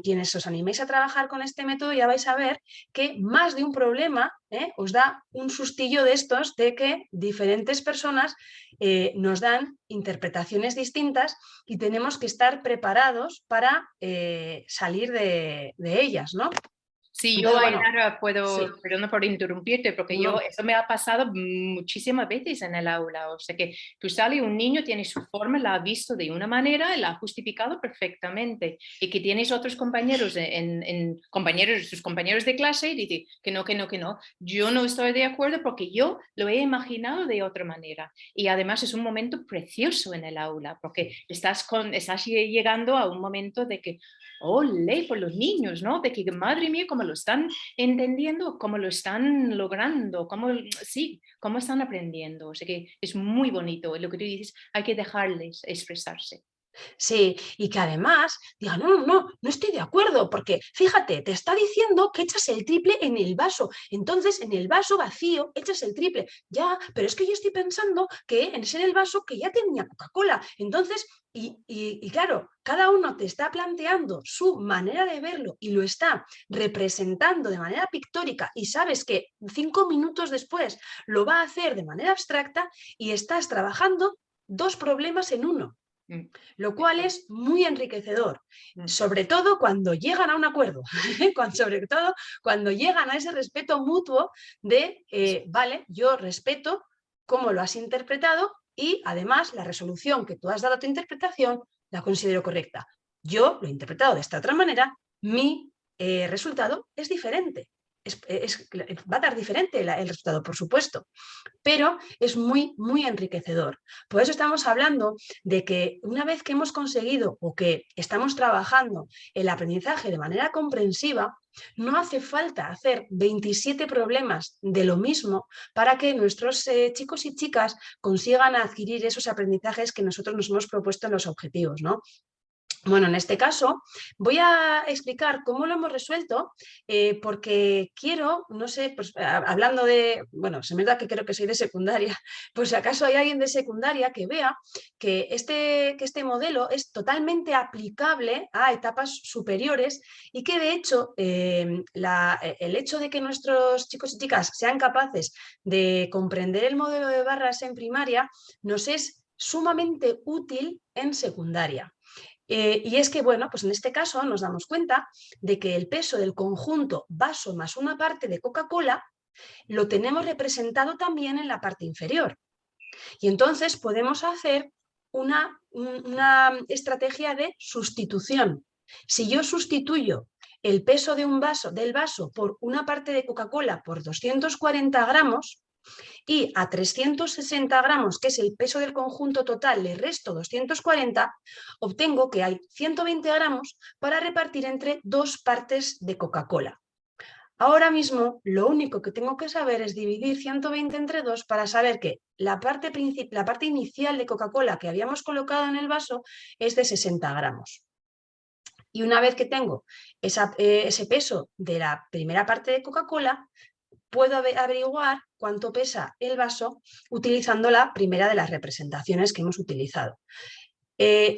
quienes os animéis a trabajar con este método ya vais a ver que más de un problema os da un sustillo de estos de que diferentes personas nos dan interpretaciones distintas y tenemos que estar preparados para salir de ellas, ¿no? Sí, yo, Entonces, bueno, Ainara, sí. perdona por interrumpirte, porque No. eso me ha pasado muchísimas veces en el aula. O sea que tú sales, un niño tiene su forma, la ha visto de una manera y la ha justificado perfectamente. Y que tienes otros compañeros, compañeros, sus compañeros de clase y dicen que no, que no, que no. Yo no estoy de acuerdo porque yo lo he imaginado de otra manera. Y además es un momento precioso en el aula, porque estás llegando a un momento de que ole por los niños, ¿no? De que madre mía, cómo lo están entendiendo, cómo lo están logrando, sí, cómo están aprendiendo. O sea que es muy bonito. Lo que tú dices, hay que dejarles expresarse. Sí, y que además diga, no, no, no, no estoy de acuerdo, porque fíjate, te está diciendo que echas el triple en el vaso, entonces en el vaso vacío echas el triple, ya, pero es que yo estoy pensando que es en el vaso que ya tenía Coca-Cola, entonces, y claro, cada uno te está planteando su manera de verlo y lo está representando de manera pictórica y sabes que 5 minutos después lo va a hacer de manera abstracta y estás trabajando dos problemas en uno, Mm, lo cual es muy enriquecedor, mm, sobre todo cuando llegan a un acuerdo, sobre todo cuando llegan a ese respeto mutuo de, vale, yo respeto cómo lo has interpretado y además la resolución que tú has dado a tu interpretación la considero correcta. Yo lo he interpretado de esta otra manera, mi resultado es diferente. Va a dar diferente el resultado, por supuesto, pero es muy, muy enriquecedor. Por eso estamos hablando de que una vez que hemos conseguido o que estamos trabajando el aprendizaje de manera comprensiva, no hace falta hacer 27 problemas de lo mismo para que nuestros chicos y chicas consigan adquirir esos aprendizajes que nosotros nos hemos propuesto en los objetivos, ¿no? Bueno, en este caso voy a explicar cómo lo hemos resuelto, porque quiero, no sé, pues hablando de, bueno, se me da que creo que soy de secundaria, pues si acaso hay alguien de secundaria que vea que este modelo es totalmente aplicable a etapas superiores y que de hecho el hecho de que nuestros chicos y chicas sean capaces de comprender el modelo de barras en primaria nos es sumamente útil en secundaria. Y es que, bueno, pues en este caso nos damos cuenta de que el peso del conjunto vaso más una parte de Coca-Cola lo tenemos representado también en la parte inferior. Y entonces podemos hacer una estrategia de sustitución. Si yo sustituyo el peso de un vaso, del vaso por una parte de Coca-Cola por 240 gramos, y a 360 gramos, que es el peso del conjunto total, le resto 240, obtengo que hay 120 gramos para repartir entre dos partes de Coca-Cola. Ahora mismo lo único que tengo que saber es dividir 120 entre 2 para saber que la parte inicial de Coca-Cola que habíamos colocado en el vaso es de 60 gramos. Y una vez que tengo ese peso de la primera parte de Coca-Cola, puedo averiguar cuánto pesa el vaso utilizando la primera de las representaciones que hemos utilizado.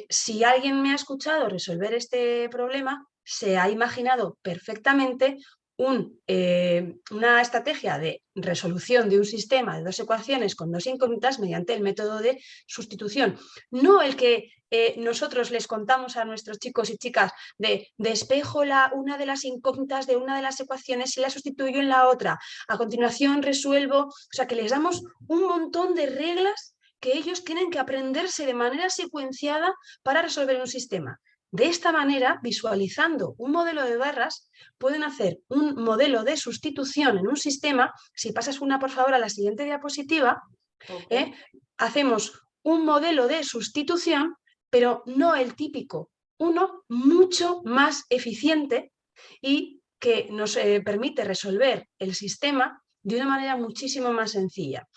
Si alguien me ha escuchado resolver este problema, se ha imaginado perfectamente una estrategia de resolución de un sistema de dos ecuaciones con dos incógnitas mediante el método de sustitución. No el que nosotros les contamos a nuestros chicos y chicas de despejo una de las incógnitas de una de las ecuaciones y la sustituyo en la otra. A continuación resuelvo, o sea que les damos un montón de reglas que ellos tienen que aprenderse de manera secuenciada para resolver un sistema. De esta manera, visualizando un modelo de barras, pueden hacer un modelo de sustitución en un sistema. Si pasas una, por favor, a la siguiente diapositiva, okay. hacemos un modelo de sustitución, pero no el típico, uno mucho más eficiente y que nos permite resolver el sistema de una manera muchísimo más sencilla.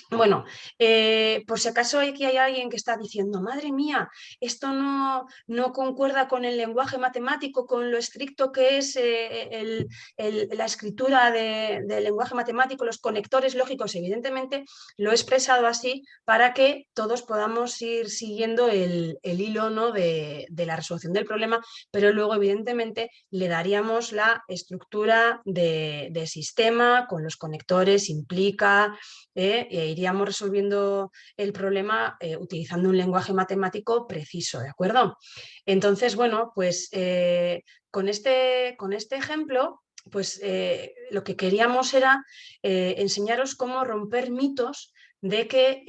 Bueno, por si acaso aquí hay alguien que está diciendo, madre mía, esto no concuerda con el lenguaje matemático, con lo estricto que es la escritura del lenguaje matemático, los conectores lógicos. Evidentemente lo he expresado así para que todos podamos ir siguiendo el hilo, ¿no?, de la resolución del problema, pero luego evidentemente le daríamos la estructura de sistema con los conectores, implica, e iríamos resolviendo el problema utilizando un lenguaje matemático preciso, ¿de acuerdo? Entonces, bueno, pues con este ejemplo pues lo que queríamos era enseñaros cómo romper mitos de que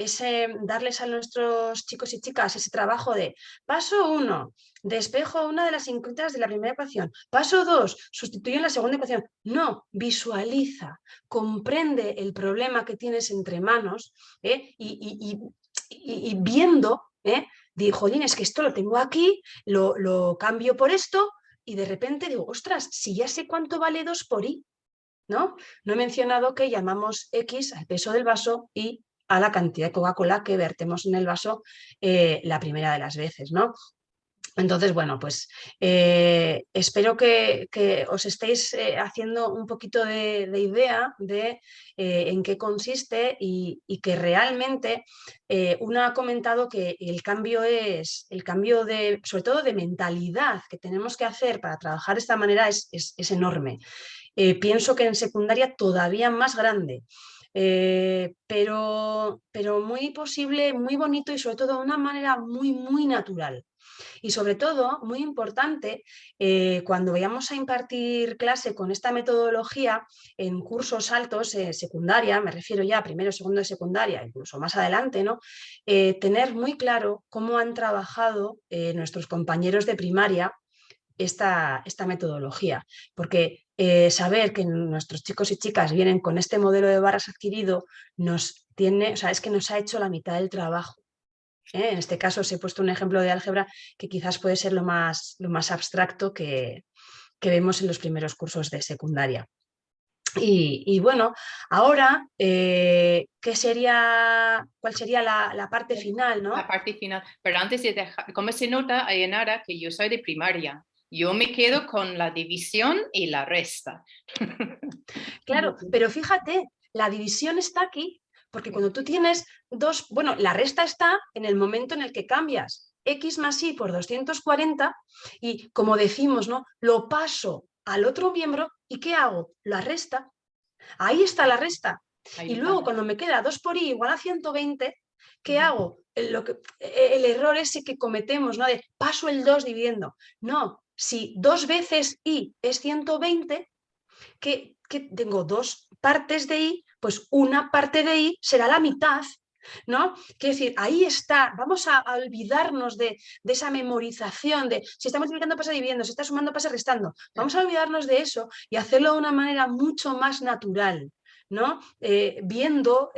darles a nuestros chicos y chicas ese trabajo de paso 1, despejo una de las incógnitas de la primera ecuación, paso 2, sustituyo en la segunda ecuación. No, visualiza, comprende el problema que tienes entre manos y viendo, digo, jolín, es que esto lo tengo aquí, lo cambio por esto y de repente digo, ostras, si ya sé cuánto vale 2 por i, ¿no? No he mencionado que llamamos X al peso del vaso y a la cantidad de Coca-Cola que vertemos en el vaso la primera de las veces, ¿no? Entonces, bueno, pues espero que os estéis haciendo un poquito de idea de en qué consiste y que realmente una ha comentado que el cambio de, sobre todo de mentalidad que tenemos que hacer para trabajar de esta manera es enorme. Pienso que en secundaria todavía más grande. Pero muy posible, muy bonito y sobre todo de una manera muy, muy natural. Y sobre todo, muy importante, cuando vayamos a impartir clase con esta metodología en cursos altos, secundaria, me refiero ya a primero, segundo de secundaria, incluso más adelante, ¿no? Tener muy claro cómo han trabajado nuestros compañeros de primaria esta metodología, porque saber que nuestros chicos y chicas vienen con este modelo de barras adquirido o sea, es que nos ha hecho la mitad del trabajo. En este caso os he puesto un ejemplo de álgebra que quizás puede ser lo más abstracto que vemos en los primeros cursos de secundaria. Y bueno, ahora, ¿cuál sería la parte final, ¿no? La parte final. Pero antes de dejar, ¿cómo se nota, Ayenara, que yo soy de primaria? Yo me quedo con la división y la resta. Claro, pero fíjate, la división está aquí, porque cuando tú tienes bueno, la resta está en el momento en el que cambias x más y por 240 y como decimos, ¿no? Lo paso al otro miembro y ¿qué hago? La resta. Ahí está la resta. Ahí Y está. luego cuando me queda 2 por i igual a 120, ¿qué hago? El error ese que cometemos, ¿no? De paso el 2 dividiendo. No, si 2 veces i es 120, que tengo 2 partes de i, pues una parte de i será la mitad, ¿no? Quiero decir, ahí está, vamos a olvidarnos de esa memorización de si está multiplicando pasa dividiendo, si está sumando pasa restando, vamos a olvidarnos de eso y hacerlo de una manera mucho más natural, ¿no? Viendo,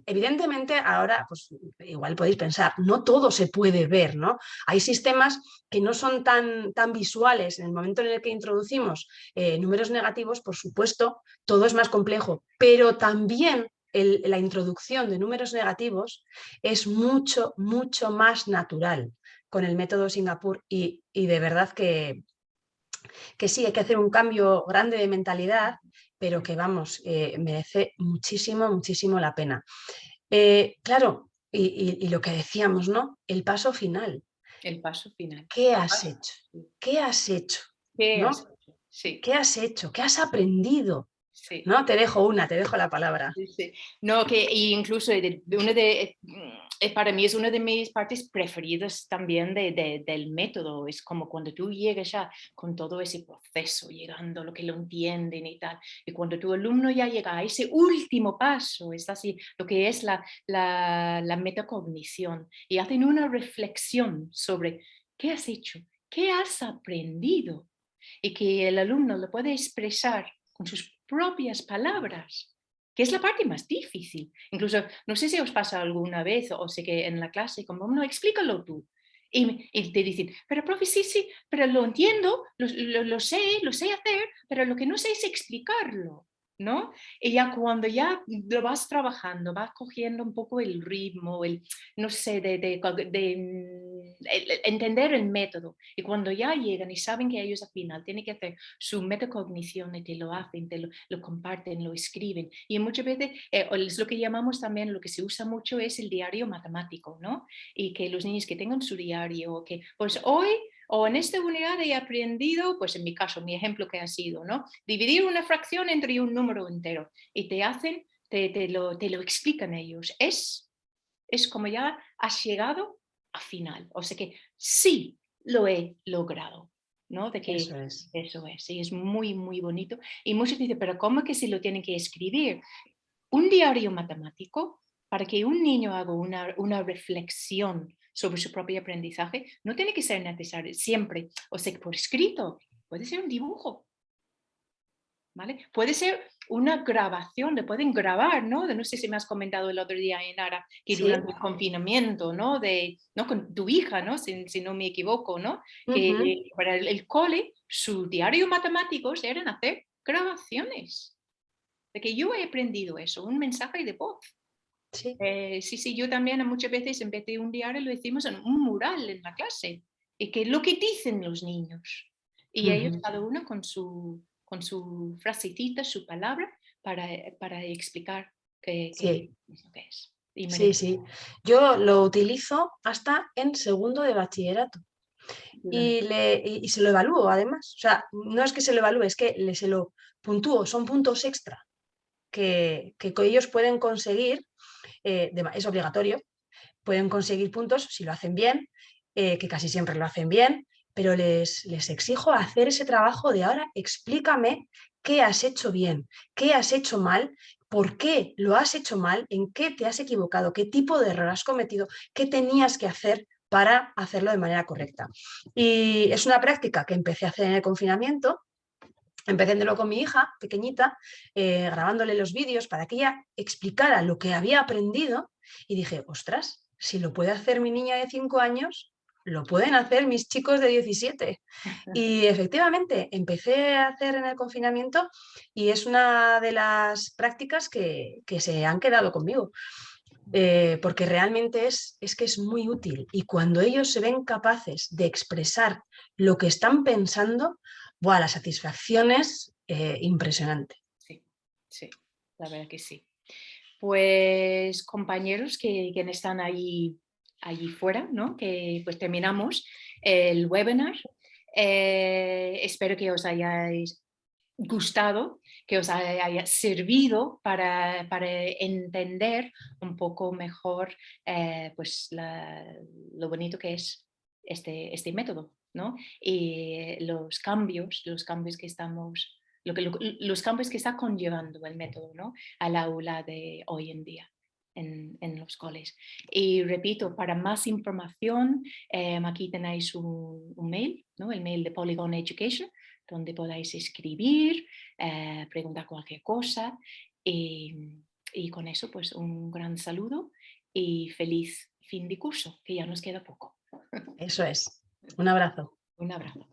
evidentemente ahora, pues igual podéis pensar, no todo se puede ver, ¿no? Hay sistemas que no son tan visuales en el momento en el que introducimos números negativos, por supuesto, todo es más complejo, pero también la introducción de números negativos es mucho, mucho más natural con el método Singapur y de verdad que sí, hay que hacer un cambio grande de mentalidad, pero que vamos, merece muchísimo, muchísimo la pena. Claro, y lo que decíamos, ¿no? El paso final. El paso final. ¿Qué has hecho? ¿Qué has hecho? ¿Qué has ¿No? hecho? Sí, ¿Qué has hecho? ¿Qué has aprendido? sí. ¿No? te dejo la palabra. Sí, sí. No, que incluso para mí es una de mis partes preferidas también del método. Es como cuando tú llegas ya con todo ese proceso, llegando a lo que lo entienden y tal. Y cuando tu alumno ya llega a ese último paso, es así, lo que es la metacognición. Y hacen una reflexión sobre qué has hecho, qué has aprendido. Y que el alumno lo puede expresar con sus propias palabras, que es la parte más difícil. Incluso, no sé si os pasa alguna vez o sé que en la clase, como, no, explícalo tú. Y te dicen, pero profe, sí, sí, pero lo entiendo, lo sé hacer, pero lo que no sé es explicarlo, ¿no? Y ya cuando ya lo vas trabajando, vas cogiendo un poco el ritmo, no sé, entender el método. Y cuando ya llegan y saben que ellos al final tienen que hacer su metacognición y te lo hacen, lo comparten, lo escriben. Y muchas veces es lo que llamamos también, lo que se usa mucho es el diario matemático, ¿no? Y que los niños que tengan su diario, que pues hoy o en esta unidad he aprendido, pues en mi caso, mi ejemplo que ha sido, ¿no? Dividir una fracción entre un número entero y te lo explican ellos. Es como ya has llegado a final. O sea que sí lo he logrado. ¿no? De que Eso es. eso es, sí, es muy, muy bonito. Y muchos dicen, pero ¿cómo que se lo tienen que escribir? Un diario matemático, para que un niño haga una reflexión sobre su propio aprendizaje, no tiene que ser necesario siempre, o sea, por escrito, puede ser un dibujo, ¿vale? Puede ser una grabación, le pueden grabar, ¿no? No sé si me has comentado el otro día, Enara, que Sí. durante el confinamiento, ¿no? ¿no? Con tu hija, ¿no? Si no me equivoco, ¿no? Que Ujú. para el cole, su diario matemáticos eran hacer grabaciones. De que yo he aprendido eso, un mensaje de voz. Sí. Sí, sí, yo también muchas veces en vez de un diario lo hicimos en un mural en la clase. Y que lo que dicen los niños. Y ellos, Ujú. cada uno con su frasecita, su palabra, para explicar Sí. lo que es. Y Sí, sí. Yo lo utilizo hasta en segundo de bachillerato y se lo evalúo además. O sea, no es que se lo evalúe, es que se lo puntúo, son puntos extra que ellos pueden conseguir, es obligatorio, pueden conseguir puntos si lo hacen bien, que casi siempre lo hacen bien, pero les exijo hacer ese trabajo de ahora explícame qué has hecho bien, qué has hecho mal, por qué lo has hecho mal, en qué te has equivocado, qué tipo de error has cometido, qué tenías que hacer para hacerlo de manera correcta. Y es una práctica que empecé a hacer en el confinamiento. Empecé con mi hija pequeñita, grabándole los vídeos para que ella explicara lo que había aprendido y dije, ostras, si lo puede hacer mi niña de 5 años, lo pueden hacer mis chicos de 17. Y efectivamente, empecé a hacer en el confinamiento y es una de las prácticas que se han quedado conmigo. Porque realmente es que es muy útil y cuando ellos se ven capaces de expresar lo que están pensando, ¡buah! La satisfacción es impresionante. Sí, sí, la verdad que sí. Pues compañeros que están allí fuera, ¿no? Que pues terminamos el webinar. Espero que os hayáis gustado, que os haya servido para entender un poco mejor pues lo bonito que es este método, ¿no? Y los cambios que estamos, los cambios que está conllevando el método, ¿no? Al aula de hoy en día. En los coles. Y repito, para más información, aquí tenéis un mail, ¿no? El mail de Polygon Education, donde podáis escribir, preguntar cualquier cosa. Y con eso, pues un gran saludo y feliz fin de curso, que ya nos queda poco. Eso es. Un abrazo. Un abrazo.